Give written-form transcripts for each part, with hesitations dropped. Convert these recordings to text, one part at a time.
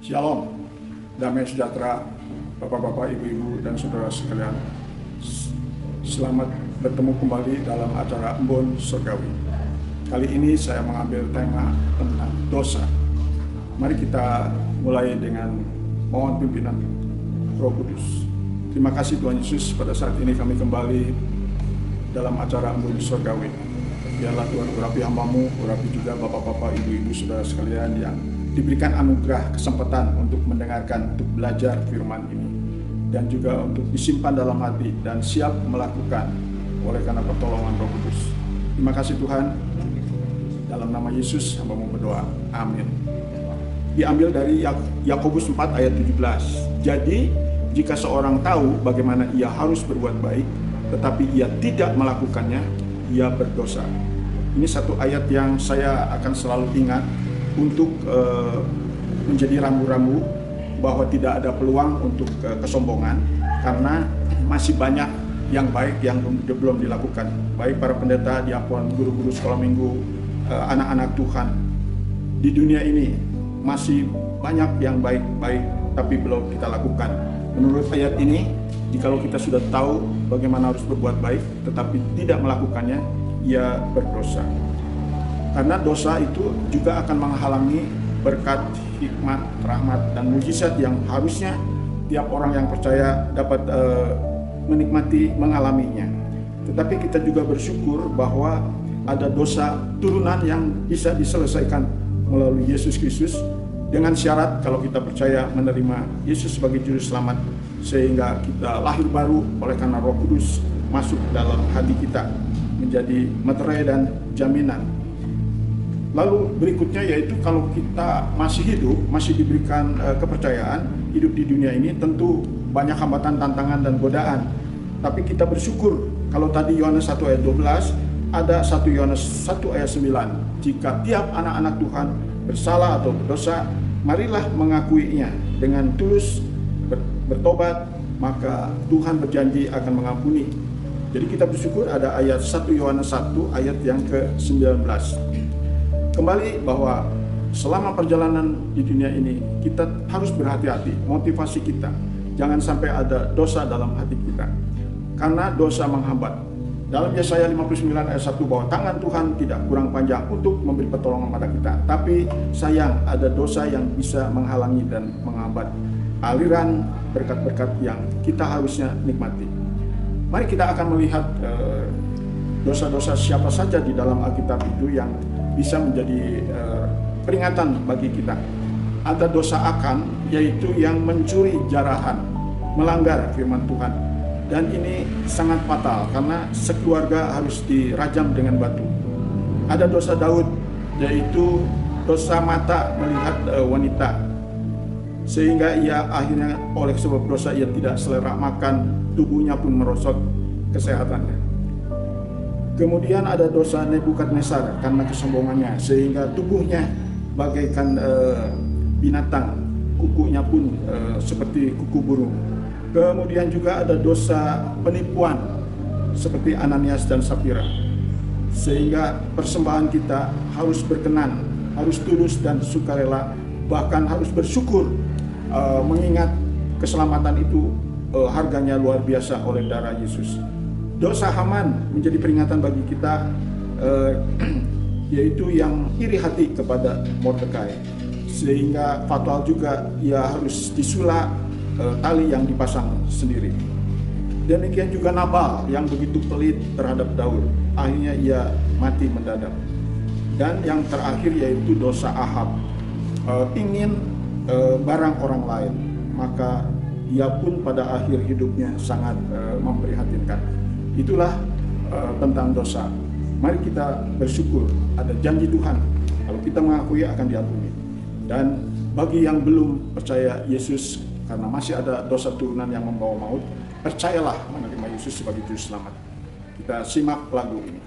Shalom, damai sejahtera, Bapak-bapak, Ibu-ibu, dan saudara sekalian. Selamat bertemu kembali dalam acara Embun Surgawi. Kali ini saya mengambil tema tentang dosa. Mari kita mulai dengan mohon pimpinan Roh Kudus. Terima kasih Tuhan Yesus, pada saat ini kami kembali dalam acara Embun Surgawi. Biarlah Tuhan urapi hamba-Mu, urapi juga Bapak-bapak, Ibu-ibu, saudara sekalian yang diberikan anugerah kesempatan untuk mendengarkan, untuk belajar firman ini, dan juga untuk disimpan dalam hati dan siap melakukan oleh karena pertolongan Roh Kudus. Terima kasih Tuhan, dalam nama Yesus hamba-Mu berdoa, amin. Diambil dari Yakobus 4 ayat 17. Jadi jika seorang tahu bagaimana ia harus berbuat baik, tetapi ia tidak melakukannya, ia berdosa. Ini satu ayat yang saya akan selalu ingat untuk menjadi rambu-rambu bahwa tidak ada peluang untuk kesombongan, karena masih banyak yang baik yang belum dilakukan. Baik para pendeta, diakon, guru-guru sekolah minggu, anak-anak Tuhan. Di dunia ini masih banyak yang baik-baik tapi belum kita lakukan. Menurut ayat ini, jikalau kita sudah tahu bagaimana harus berbuat baik tetapi tidak melakukannya, ia berdosa. Karena dosa itu juga akan menghalangi berkat, hikmat, rahmat, dan mujizat yang harusnya tiap orang yang percaya dapat menikmati, mengalaminya. Tetapi kita juga bersyukur bahwa ada dosa turunan yang bisa diselesaikan melalui Yesus Kristus, dengan syarat kalau kita percaya menerima Yesus sebagai Juru Selamat, sehingga kita lahir baru oleh karena Roh Kudus masuk dalam hati kita, menjadi meterai dan jaminan. Lalu berikutnya yaitu kalau kita masih hidup, masih diberikan kepercayaan hidup di dunia ini, tentu banyak hambatan, tantangan, dan godaan. Tapi kita bersyukur kalau tadi Yohanes 1 ayat 12, ada 1 Yohanes 1 ayat 9. Jika tiap anak-anak Tuhan bersalah atau berdosa, marilah mengakuinya dengan tulus, bertobat, maka Tuhan berjanji akan mengampuni. Jadi kita bersyukur ada ayat 1 Yohanes 1 ayat yang ke-19. Kembali bahwa selama perjalanan di dunia ini kita harus berhati-hati, motivasi kita jangan sampai ada dosa dalam hati kita, karena dosa menghambat. Dalam Yesaya 59 ayat 1 bahwa tangan Tuhan tidak kurang panjang untuk memberi pertolongan pada kita, tapi sayang ada dosa yang bisa menghalangi dan menghambat aliran berkat-berkat yang kita harusnya nikmati. Mari kita akan melihat dosa-dosa siapa saja di dalam Alkitab itu yang bisa menjadi peringatan bagi kita. Ada dosa Akan, yaitu yang mencuri jarahan, melanggar firman Tuhan. Dan ini sangat fatal karena sekeluarga harus dirajam dengan batu. Ada dosa Daud, yaitu dosa mata melihat wanita, sehingga ia akhirnya oleh sebab dosa ia tidak selera makan, tubuhnya pun merosot kesehatannya. Kemudian ada dosa Nebukadnezar karena kesombongannya, sehingga tubuhnya bagaikan binatang, kukunya pun seperti kuku burung. Kemudian juga ada dosa penipuan seperti Ananias dan Safira, sehingga persembahan kita harus berkenan, harus tulus dan sukarela, bahkan harus bersyukur, mengingat keselamatan itu harganya luar biasa oleh darah Yesus. Dosa Haman menjadi peringatan bagi kita, yaitu yang iri hati kepada Mordekai, sehingga fatal juga, ia harus disula tali yang dipasang sendiri. Demikian juga Nabal yang begitu pelit terhadap Daud, akhirnya ia mati mendadak. Dan yang terakhir yaitu dosa Ahab, ingin barang orang lain, maka ia pun pada akhir hidupnya sangat memprihatinkan. Itulah tentang dosa. Mari kita bersyukur, ada janji Tuhan, kalau kita mengakui akan diampuni. Dan bagi yang belum percaya Yesus, karena masih ada dosa turunan yang membawa maut, percayalah menerima Yesus sebagai Juru Selamat. Kita simak lagu ini.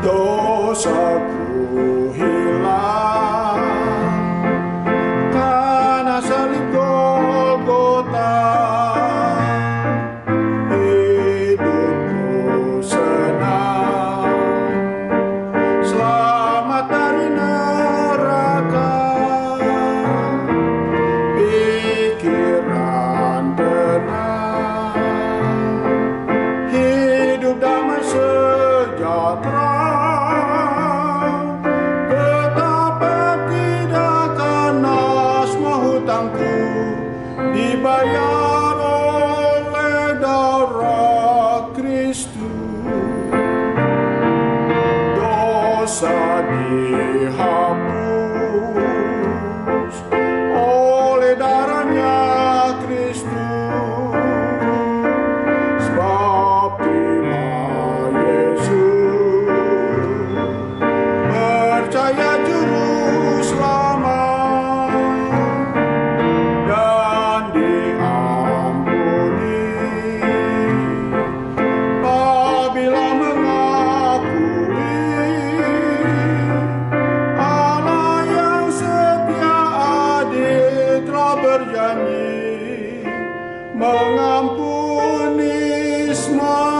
Dosaku hilang karena salib Golgota. dibayar oleh darah Kristus, dosa dihapus oleh darahnya Kristus. Sebab terima Yesus, percaya Juru Selamat, dan diampuni apabila mengakui Allah yang setia adil telah berjanji mengampuni semua